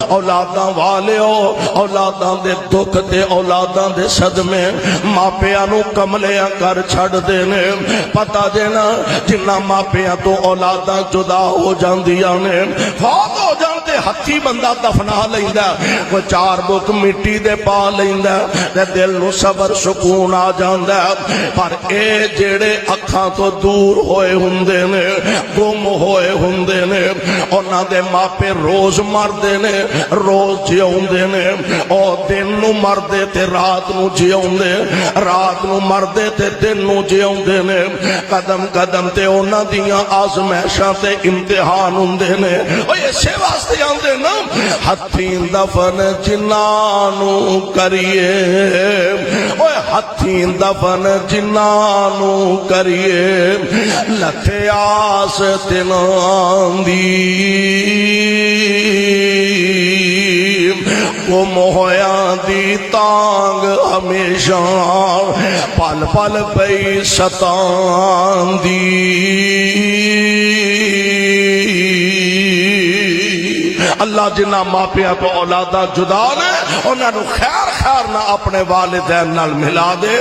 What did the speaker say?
اولاداں والیو اولاداں دے دکھ تے اولاداں دے صدمے ماپیاں نو کملیاں کر چھڑ دینے پتہ دینا جنہ ماپیاں تو اولاداں جدا ہو جاندیاں نے فوت ہو جاندے ہتھی بندہ دفنا لیندا وہ چار بک مٹی دے پا لیندا تے دل نو صبر سکون آ جاندا پر اے جڑے اکھاں تو دور ہوئے ہوندے نے گم ہوئے ہوندے نے انہاں دے ماپے روز مردے نے روز جیوندے نے او دن نو مردے تے رات نو جیوندے رات نو مردے تے دن نو جیوندے نے قدم قدم تے انہاں دیاں آزمائشاں تے امتحان ہوندے نے او اسے واسطے آندے نا ہتھیں دفن جنہاں نو کریے او ہتھیں دفن جنہاں نو کریے لکھے آس تنان دی گم ہویاں دی تانگ ہمیشہ پل پل پئی ستان دی اللہ جنہ ماپیاں تو اولاداں جدا نے انہاں نو خیر خیر نہ اپنے والدین نال ملا دے